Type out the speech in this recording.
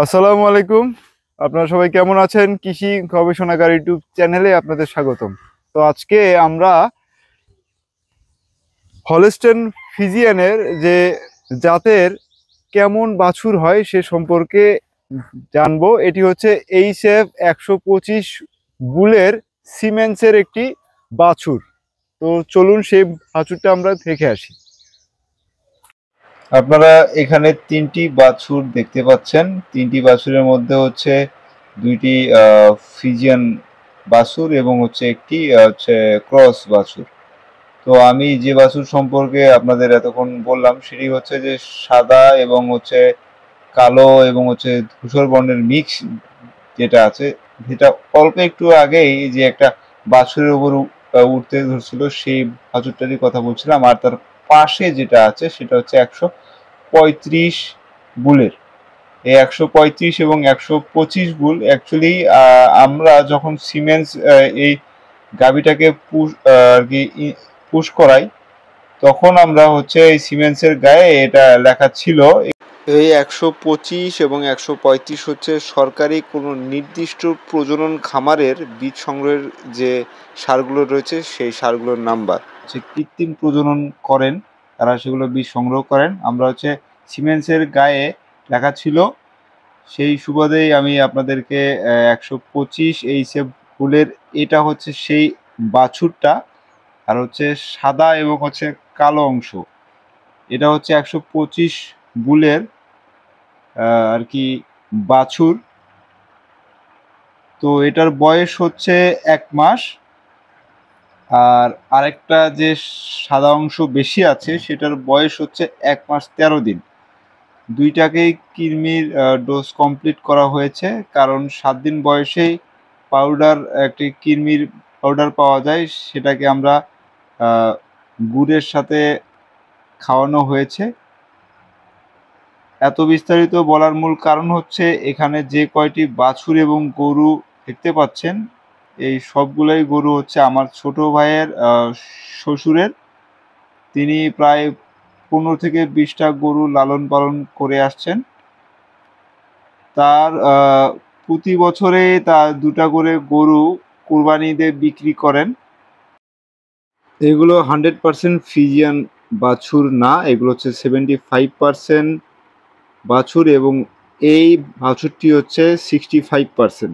আসসালামু আলাইকুম। আপনারা সবাই কেমন আছেন? কৃষি গবেষণাগার ইউটিউব চ্যানেলে আপনাদের স্বাগতম। তো আজকে আমরা হলস্টেইন ফ্রিজিয়ানের যে জাতের কেমন বাছুর হয় সে সম্পর্কে জানবো। এটি হচ্ছে এইচএফ 125 বুলের সিমেন্সের একটি বাছুর। তো চলুন সেই বাছুরটা আমরা দেখে আসি। আপনারা এখানে তিনটি বাছুর দেখতে পাচ্ছেন। তিনটি বাছুরের মধ্যে হচ্ছে দুইটি ফ্রিজিয়ান বাছুর এবং হচ্ছে একটি হচ্ছে ক্রস বাছুর। তো আমি যে বাছুর সম্পর্কে আপনাদের এতক্ষণ বললাম সেটি হচ্ছে যে সাদা এবং হচ্ছে কালো এবং হচ্ছে ধূসর বর্ণের মিক্স যেটা আছে, যেটা অল্প একটু আগেই যে একটা বাছুরের উপর উঠতে ধরছিল সেই বাছুরটারই কথা বলছিলাম। আর তার পাশে যেটা আছে সেটা হচ্ছে 135 বুলের। এই 135 এবং 125 বুল অ্যাকচুয়ালি আমরা যখন সিমেন্স এই গাভিটাকে আর কি পুশ করাই, তখন আমরা হচ্ছে এই সিমেন্সের গায়ে এটা লেখা ছিল। এই 125 এবং 135 হচ্ছে সরকারি কোনো নির্দিষ্ট প্রজনন খামারের বীজ সংগ্রহের যে সারগুলো রয়েছে সেই সারগুলোর নাম্বার। হচ্ছে কৃত্রিম প্রজনন করেন তারা, সেগুলো বীজ সংগ্রহ করেন। আমরা হচ্ছে সিমেন্সের গায়ে লেখা ছিল, সেই সুবাদেই আমি আপনাদেরকে 125 এইচএফ ফুলের এটা হচ্ছে সেই বাছুরটা। আর হচ্ছে সাদা এবং হচ্ছে কালো অংশ, এটা হচ্ছে 125 বুলের আর কি বাছুর। তো এটার বয়স হচ্ছে 1 মাস। আর আরেকটা যে সাদা অংশ বেশি আছে সেটার বয়স হচ্ছে 1 মাস 13 দিন। দুইটাকেই কৃমির ডোজ কমপ্লিট করা হয়েছে, কারণ 7 দিন বয়সেই পাউডার একটি কৃমির পাউডার পাওয়া যায়, সেটাকে আমরা গুড়ের সাথে খাওয়ানো হয়েছে। এত বিস্তারিত বলার মূল কারণ হচ্ছে এখানে যে কয়টি বাছুর এবং গরু দেখতে পাচ্ছেন এই সবগুলোই গরু হচ্ছে আমার ছোট ভাইয়ের শ্বশুরের। তিনি প্রায় 15 থেকে 20টা গরু লালন পালন করে আসছেন। তার প্রতি বছরে তার 2টা করে গরু কুরবানিতে বিক্রি করেন। এগুলো 100% ফ্রিজিয়ান বাছুর না, এগুলো হচ্ছে 75% বাছুর এবং এই বাছুরটি হচ্ছে 65%।